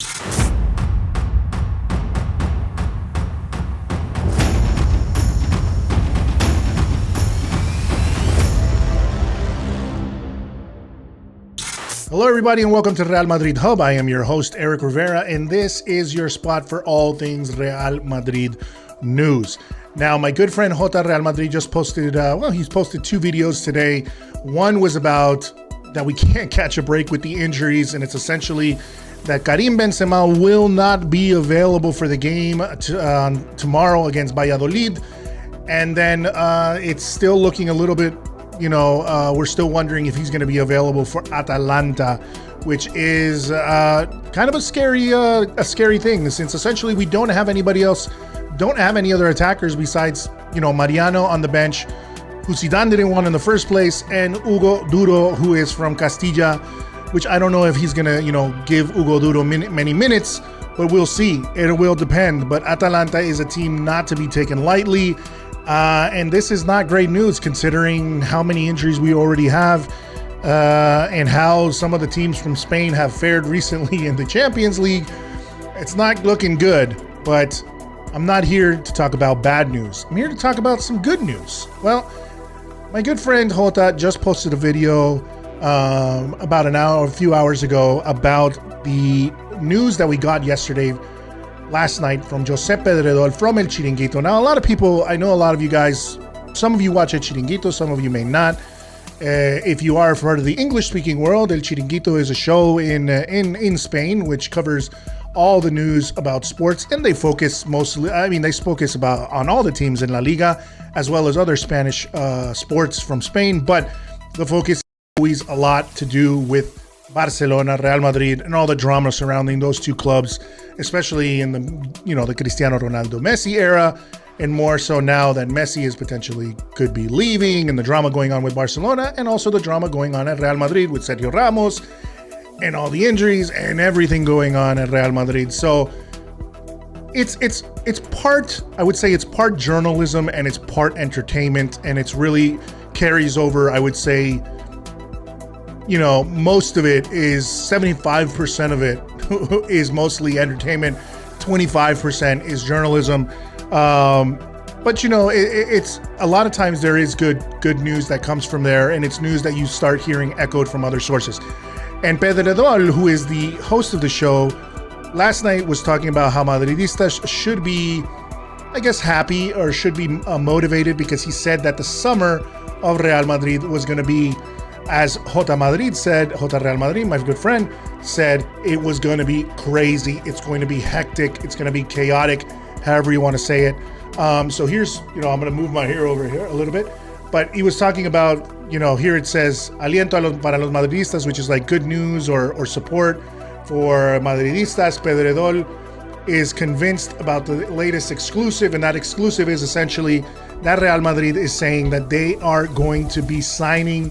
Hello, everybody, and welcome to Real Madrid Hub. I am your host, Eric Rivera, and this is your spot for all things Real Madrid news. Now, my good friend Jota Real Madrid just posted, he's posted two videos today. One was about that we can't catch a break with the injuries, and it's essentially that Karim Benzema will not be available for the game tomorrow against Valladolid. And then it's still looking a little bit, we're still wondering if he's going to be available for Atalanta, which is kind of a scary thing, since essentially we don't have anybody else, don't have any other attackers besides, Mariano on the bench, who Zidane didn't want in the first place, and Hugo Duro, who is from Castilla, which I don't know if he's going to, give Hugo Duro many minutes, but we'll see. It will depend. But Atalanta is a team not to be taken lightly. And this is not great news considering how many injuries we already have and how some of the teams from Spain have fared recently in the Champions League. It's not looking good, but I'm not here to talk about bad news. I'm here to talk about some good news. Well, my good friend Jota just posted a video about a few hours ago about the news that we got last night from Josep Pedrerol from El Chiringuito. Now, I know a lot of you guys, some of you watch El Chiringuito, some of you may not. If you are part of the English-speaking world, El Chiringuito is a show in Spain which covers all the news about sports, and they focus on all the teams in La Liga as well as other Spanish sports from Spain, but the focus is always a lot to do with Barcelona, Real Madrid, and all the drama surrounding those two clubs, especially in the Cristiano Ronaldo Messi era, and more so now that Messi is potentially could be leaving, and the drama going on with Barcelona, and also the drama going on at Real Madrid with Sergio Ramos, and all the injuries and everything going on at Real Madrid. So it's part, I would say it's part journalism and it's part entertainment, and it's really carries over, I would say, most of it is 75% of it is mostly entertainment, 25% is journalism. But it's a lot of times there is good news that comes from there, and it's news that you start hearing echoed from other sources. And Pedrerol, who is the host of the show, last night was talking about how Madridistas should be, I guess, happy or should be motivated, because he said that the summer of Real Madrid was going to be, as Jota Real Madrid, my good friend, said, it was going to be crazy. It's going to be hectic. It's going to be chaotic, however you want to say it. So here's, I'm going to move my hair over here a little bit. But he was talking about, here it says, aliento para los madridistas, which is like good news or support for Madridistas. Pedrerol is convinced about the latest exclusive, and that exclusive is essentially that Real Madrid is saying that they are going to be signing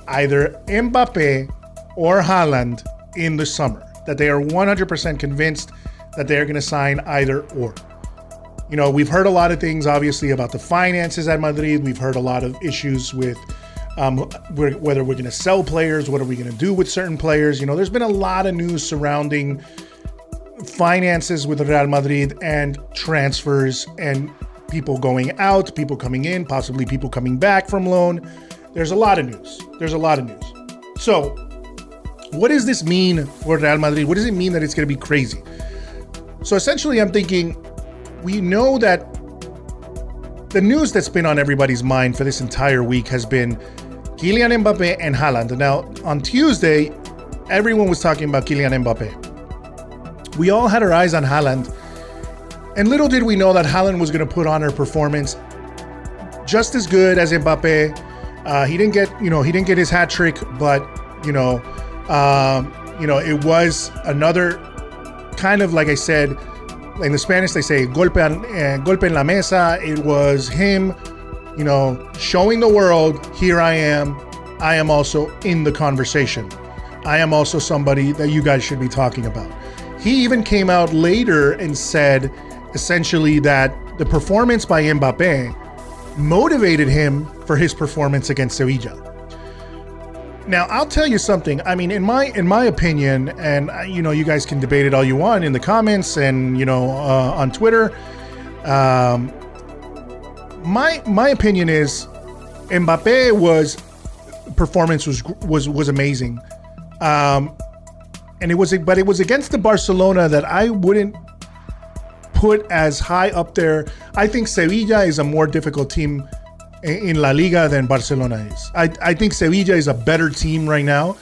either Mbappe or Haaland in the summer, that they are 100% convinced that they're going to sign either or. We've heard a lot of things, obviously, about the finances at Madrid. We've heard a lot of issues with whether we're going to sell players, what are we going to do with certain players. There's been a lot of news surrounding finances with Real Madrid and transfers and people going out, people coming in, possibly people coming back from loan. There's a lot of news. So, what does this mean for Real Madrid? What does it mean that it's going to be crazy? So, essentially, I'm thinking, we know that the news that's been on everybody's mind for this entire week has been Kylian Mbappe and Haaland. Now, on Tuesday, everyone was talking about Kylian Mbappe. We all had our eyes on Haaland, and little did we know that Haaland was going to put on a performance just as good as Mbappe. He didn't get his hat trick, but it was another kind of, like I said, in the Spanish they say golpe en la mesa. It was him, showing the world, here I am also in the conversation. I am also somebody that you guys should be talking about. He even came out later and said essentially that the performance by Mbappe motivated him for his performance against Sevilla. Now, I'll tell you something. I mean, in my opinion, and you guys can debate it all you want in the comments and on Twitter. My opinion is Mbappe performance was amazing, and it was against the Barcelona that I wouldn't put as high up there. I think Sevilla is a more difficult team in La Liga than Barcelona is. I think Sevilla is a better team right now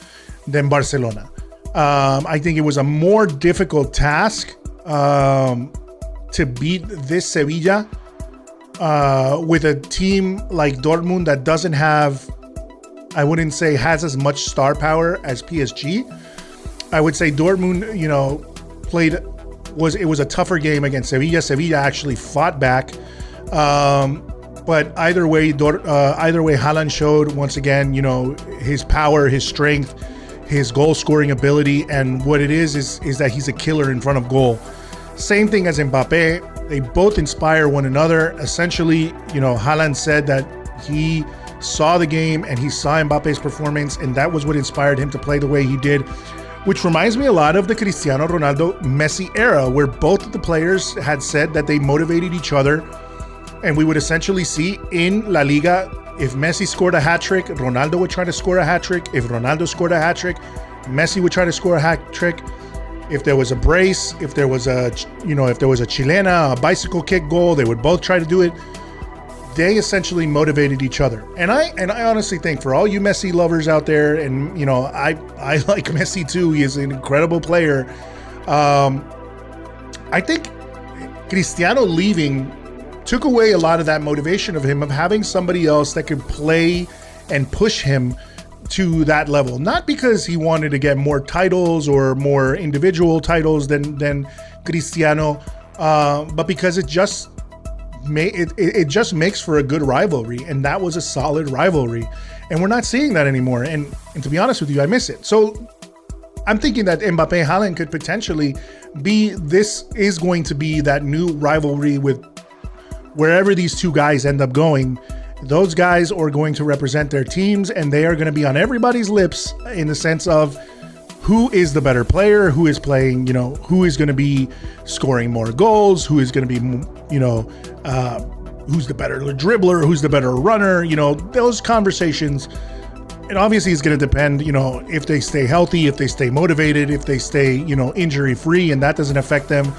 than Barcelona. I think it was a more difficult task to beat this Sevilla with a team like Dortmund that doesn't have, I wouldn't say has as much star power as PSG. I would say Dortmund, it was a tougher game against Sevilla. Sevilla actually fought back. But either way, Haaland showed once again, his power, his strength, his goal scoring ability, and what it is that he's a killer in front of goal. Same thing as Mbappe. They both inspire one another. Essentially, Haaland said that he saw the game and he saw Mbappe's performance, and that was what inspired him to play the way he did, which reminds me a lot of the Cristiano Ronaldo Messi era, where both of the players had said that they motivated each other. And we would essentially see in La Liga, if Messi scored a hat-trick, Ronaldo would try to score a hat-trick. If Ronaldo scored a hat-trick, Messi would try to score a hat-trick. If there was a brace, if there was a chilena, a bicycle kick goal, they would both try to do it. They essentially motivated each other. And I honestly think, for all you Messi lovers out there, and I like Messi too. He is an incredible player. I think Cristiano leaving took away a lot of that motivation of him, of having somebody else that could play and push him to that level. Not because he wanted to get more titles or more individual titles than Cristiano, but because it just makes for a good rivalry, and that was a solid rivalry, and we're not seeing that anymore. And to be honest with you, I miss it. So I'm thinking that Mbappe Haaland could potentially this is going to be that new rivalry with wherever these two guys end up going. Those guys are going to represent their teams, and they are going to be on everybody's lips in the sense of who is the better player, who is playing, who is going to be scoring more goals, who is going to be, who's the better dribbler, who's the better runner, those conversations. And obviously it's going to depend, if they stay healthy, if they stay motivated, if they stay, injury free, and that doesn't affect them.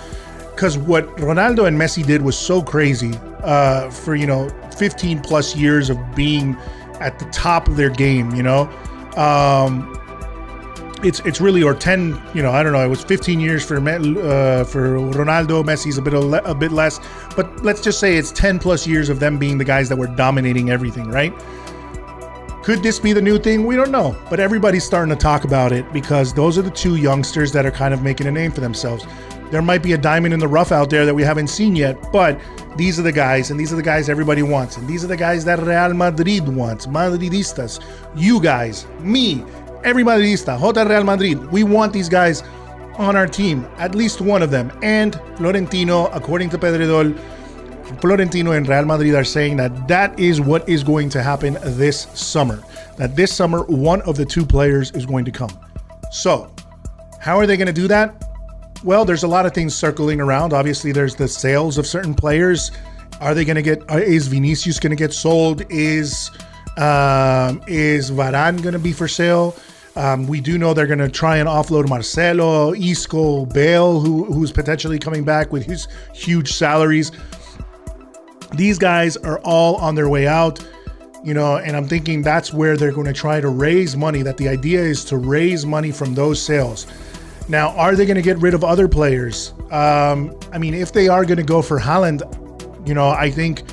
Because what Ronaldo and Messi did was so crazy for 15 plus years of being at the top of their game. It's really, or 10. I don't know. It was 15 years for Ronaldo. Messi's a bit less, but let's just say it's 10 plus years of them being the guys that were dominating everything. Right? Could this be the new thing? We don't know, but everybody's starting to talk about it because those are the two youngsters that are kind of making a name for themselves. There might be a diamond in the rough out there that we haven't seen yet, but these are the guys, and these are the guys everybody wants, and these are the guys that Real Madrid wants, Madridistas, you guys, me, every Madridista, Jota Real Madrid, we want these guys on our team, at least one of them. And Florentino, according to Pedrerol, Florentino and Real Madrid are saying that is what is going to happen this summer. That this summer, one of the two players is going to come. So, how are they going to do that? Well, there's a lot of things circling around. Obviously, there's the sales of certain players. Is Vinicius going to get sold? Is Varane going to be for sale? We do know they're going to try and offload Marcelo, Isco, Bale, who's potentially coming back with his huge salaries. These guys are all on their way out, and I'm thinking that's where they're going to try to raise money, that the idea is to raise money from those sales. Now, are they going to get rid of other players? If they are going to go for Haaland, I think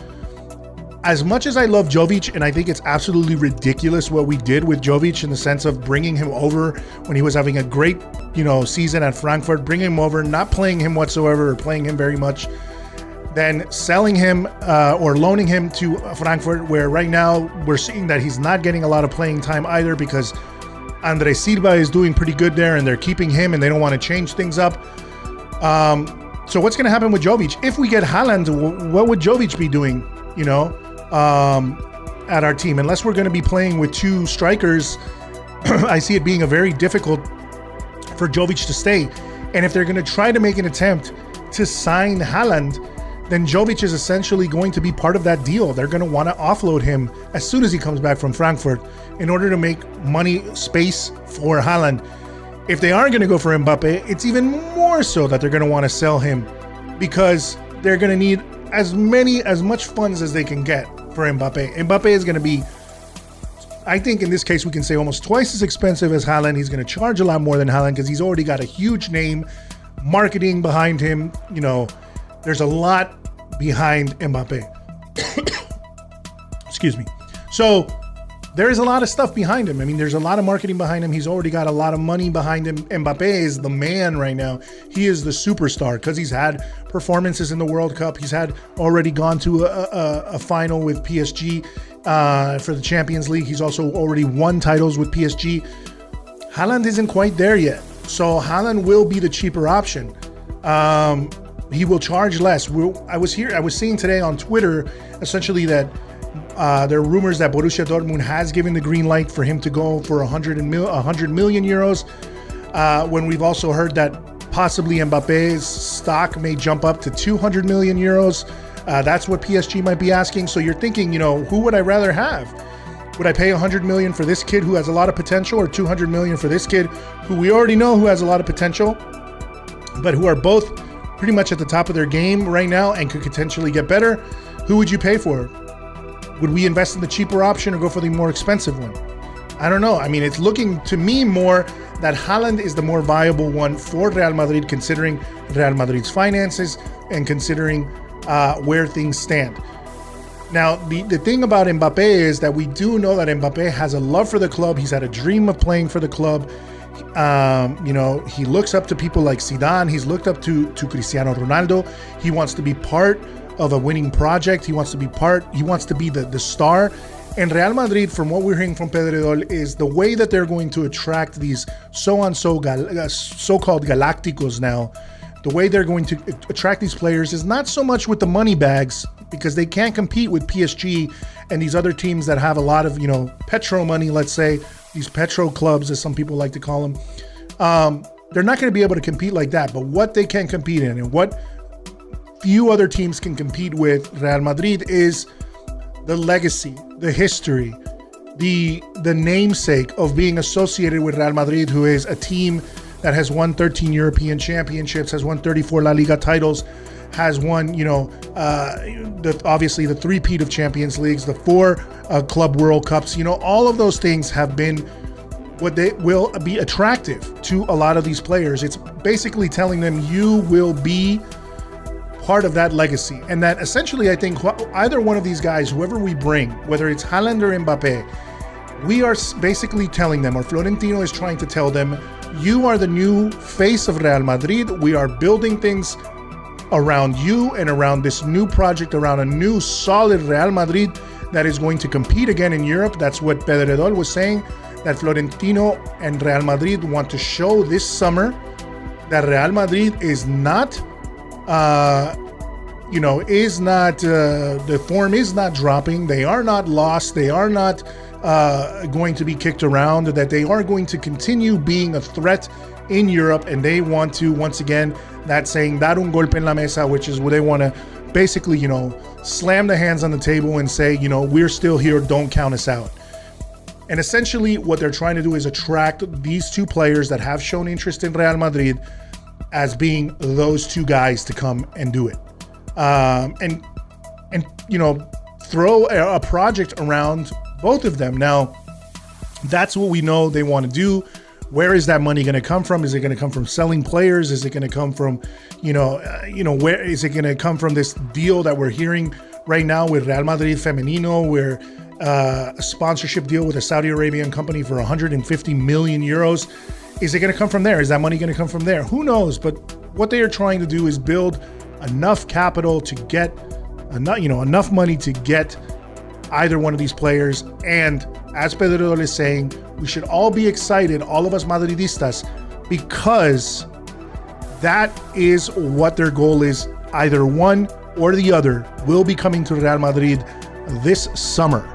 as much as I love Jovic, and I think it's absolutely ridiculous what we did with Jovic in the sense of bringing him over when he was having a great, season at Frankfurt, bringing him over, not playing him whatsoever or playing him very much, then selling him or loaning him to Frankfurt, where right now we're seeing that he's not getting a lot of playing time either because Andre Silva is doing pretty good there, and they're keeping him, and they don't want to change things up. So what's going to happen with Jovic? If we get Haaland, what would Jovic be doing, at our team? Unless we're going to be playing with two strikers, I see it being a very difficult for Jovic to stay. And if they're going to try to make an attempt to sign Haaland, then Jovic is essentially going to be part of that deal. They're going to want to offload him as soon as he comes back from Frankfurt in order to make money space for Haaland. If they are going to go for Mbappe, it's even more so that they're going to want to sell him, because they're going to need as much funds as they can get for Mbappe. Mbappe is going to be, I think in this case we can say, almost twice as expensive as Haaland. He's going to charge a lot more than Haaland because he's already got a huge name, marketing behind him. You know, there's a lot behind Mbappe. Excuse me. So there is a lot of stuff behind him. I mean, there's a lot of marketing behind him. He's already got a lot of money behind him. Mbappe is the man right now. He is the superstar because he's had performances in the World Cup. He's had already gone to a final with PSG for the Champions League. He's also already won titles with PSG. Haaland isn't quite there yet. So Haaland will be the cheaper option. He will charge less. I was seeing today on Twitter essentially that there are rumors that Borussia Dortmund has given the green light for him to go for 100 million euros. When we've also heard that possibly Mbappe's stock may jump up to 200 million euros. That's what PSG might be asking. So you're thinking, you know, who would I rather have? Would I pay 100 million for this kid who has a lot of potential, or 200 million for this kid who we already know who has a lot of potential, but who are both pretty much at the top of their game right now and could potentially get better? Who would you pay for? Would we invest in the cheaper option or go for the more expensive one? I don't know. I mean, it's looking to me more that Haaland is the more viable one for Real Madrid, considering Real Madrid's finances and considering where things stand. Now, the thing about Mbappe is that we do know that Mbappe has a love for the club. He's had a dream of playing for the club. You know, he looks up to people like Zidane. He's looked up to Cristiano Ronaldo. He wants to be part of a winning project. He wants to be the star. And Real Madrid, from what we're hearing from Pedrerol, is the way that they're going to attract these so-called Galacticos now. The way they're going to attract these players is not so much with the money bags, because they can't compete with PSG and these other teams that have a lot of, you know, petro money, let's say, these petro clubs, as some people like to call them. They're not going to be able to compete like that. But what they can compete in, and what few other teams can compete with Real Madrid, is the legacy, the history, the namesake of being associated with Real Madrid, who is a team that has won 13 European championships, has won 34 La Liga titles, has won, you know, obviously the three-peat of Champions Leagues, the 4 Club World Cups. You know, all of those things have been what they will be attractive to a lot of these players. It's basically telling them you will be part of that legacy. And that essentially, I think either one of these guys, whoever we bring, whether it's Haaland or Mbappe, we are basically telling them, or Florentino is trying to tell them, you are the new face of Real Madrid. We are building things around you and around this new project, around a new solid Real Madrid that is going to compete again in Europe. That's what Pedrerol was saying, that Florentino and Real Madrid want to show this summer that Real Madrid is not, the form is not dropping. They are not lost. They are not going to be kicked around, that they are going to continue being a threat in Europe, and they want to, once again, that saying, dar un golpe en la mesa, which is where they want to basically, you know, slam the hands on the table and say, you know, we're still here, don't count us out. And essentially what they're trying to do is attract these two players that have shown interest in Real Madrid as being those two guys to come and do it. And you know, throw a project around both of them. Now, that's what we know they want to do. Where is that money going to come from? Is it going to come from selling players? Is it going to come from, where is it going to come from, this deal that we're hearing right now with Real Madrid Femenino, where a sponsorship deal with a Saudi Arabian company for 150 million euros? Is it going to come from there? Is that money going to come from there? Who knows? But what they are trying to do is build enough capital to get enough money to get either one of these players. And as Pedrerol is saying, we should all be excited, all of us Madridistas, because that is what their goal is. Either one or the other will be coming to Real Madrid this summer.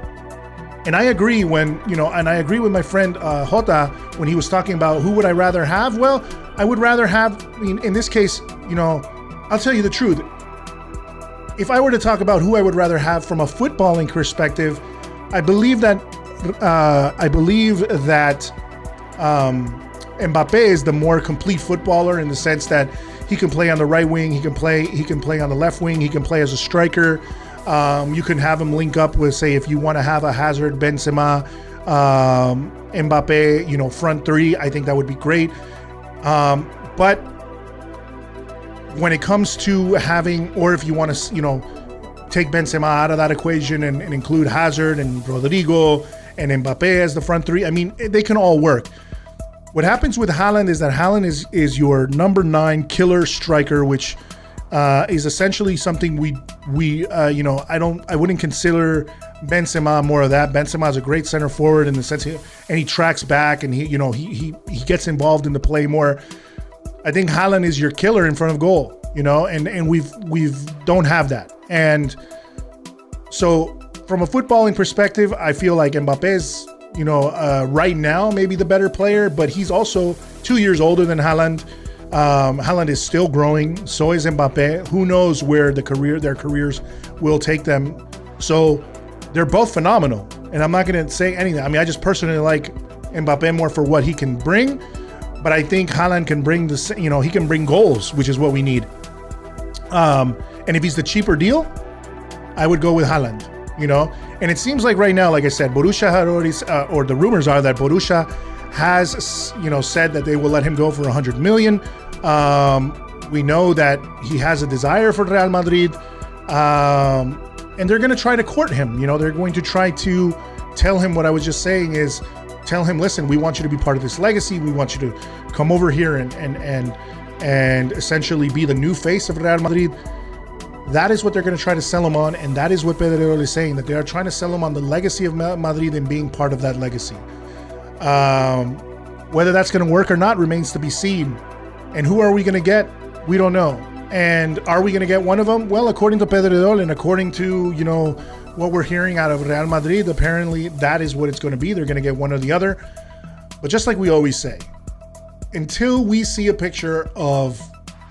And I agree and I agree with my friend Jota when he was talking about who would I rather have. Well, I would rather have, in this case, I'll tell you the truth. If I were to talk about who I would rather have from a footballing perspective, I believe that Mbappe is the more complete footballer in the sense that he can play on the right wing, he can play on the left wing, he can play as a striker. You can have him link up with, say, if you want to have a Hazard, Benzema, Mbappe, front three. I think that would be great. But when it comes to having, or if you want to, take Benzema out of that equation and include Hazard and Rodrigo and Mbappe as the front three, I mean, they can all work. What happens with Haaland is that Haaland is your number 9 killer striker, which is essentially something I wouldn't consider Benzema more of that. Benzema is a great center forward in the sense, and he tracks back and he gets involved in the play more. I think Haaland is your killer in front of goal, and we've don't have that. And so from a footballing perspective, I feel like Mbappe's, right now maybe the better player, but he's also 2 years older than Haaland. Haaland is still growing. So is Mbappe. Who knows where their careers will take them. So they're both phenomenal. And I'm not going to say anything. I mean, I just personally like Mbappe more for what he can bring. But I think Haaland can bring he can bring goals, which is what we need. And if he's the cheaper deal, I would go with Haaland, And it seems like right now, like I said, Borussia had already, or the rumors are that Borussia has, said that they will let him go for 100 million. We know that he has a desire for Real Madrid, and they're going to try to court him. They're going to try to tell him what I was just saying is, tell him, listen, we want you to be part of this legacy. We want you to come over here and essentially be the new face of Real Madrid. That is what they're going to try to sell him on, and that is what Pedrerol is saying, that they are trying to sell him on the legacy of Madrid and being part of that legacy. Whether that's going to work or not remains to be seen. And who are we going to get? We don't know. And are we going to get one of them? Well, according to Pedrerol and according to, what we're hearing out of Real Madrid, apparently that is what it's going to be. They're going to get one or the other. But just like we always say, until we see a picture of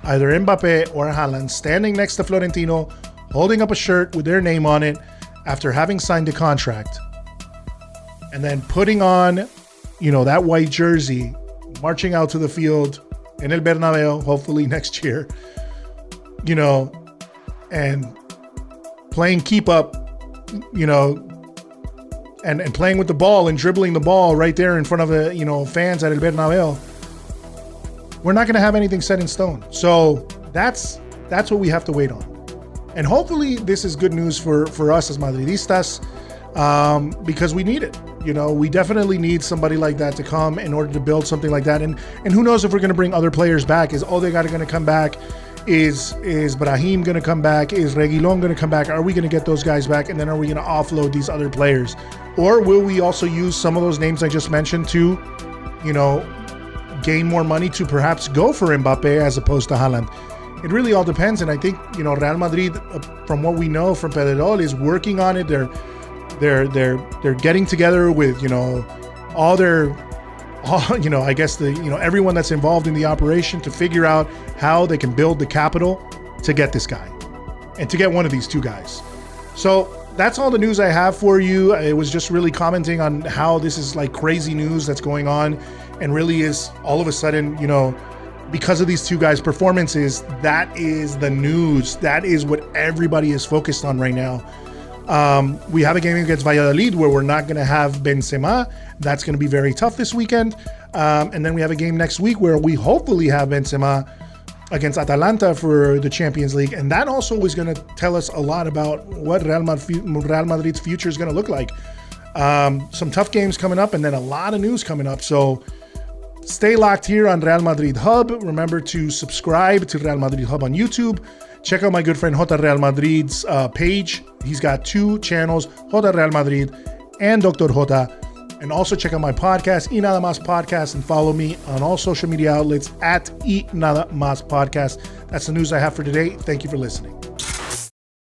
either Mbappe or Haaland standing next to Florentino, holding up a shirt with their name on it after having signed a contract, and then putting on, that white jersey, marching out to the field in El Bernabeu, hopefully next year, and playing keep up, and playing with the ball and dribbling the ball right there in front of the, fans at El Bernabeu, we're not going to have anything set in stone. So that's what we have to wait on. And hopefully this is good news for us as Madridistas, because we need it. We definitely need somebody like that to come in order to build something like that. And who knows if we're going to bring other players back. Is Odegaard going to come back? Is Brahim going to come back? Is Reguilon going to come back? Are we going to get those guys back? And then are we going to offload these other players? Or will we also use some of those names I just mentioned to, gain more money to perhaps go for Mbappe as opposed to Haaland? It really all depends. And I think, Real Madrid, from what we know from Pedrerol, is working on it. They're getting together with, I guess everyone that's involved in the operation to figure out how they can build the capital to get this guy and to get one of these two guys. So that's all the news I have for you. It was just really commenting on how this is like crazy news that's going on, and really is all of a sudden, because of these two guys' performances, that is the news. That is what everybody is focused on right now. We have a game against Valladolid where we're not going to have Benzema. That's going to be very tough this weekend. And then we have a game next week where we hopefully have Benzema against Atalanta for the Champions League. And that also is going to tell us a lot about what Real Madrid's future is going to look like. Some tough games coming up and then a lot of news coming up. So stay locked here on Real Madrid Hub. Remember to subscribe to Real Madrid Hub on YouTube. Check out my good friend Jota Real Madrid's page. He's got 2 channels, Jota Real Madrid and Dr. Jota. And also check out my podcast, Y Nada Más Podcast, and follow me on all social media outlets at Y Nada Más Podcast. That's the news I have for today. Thank you for listening.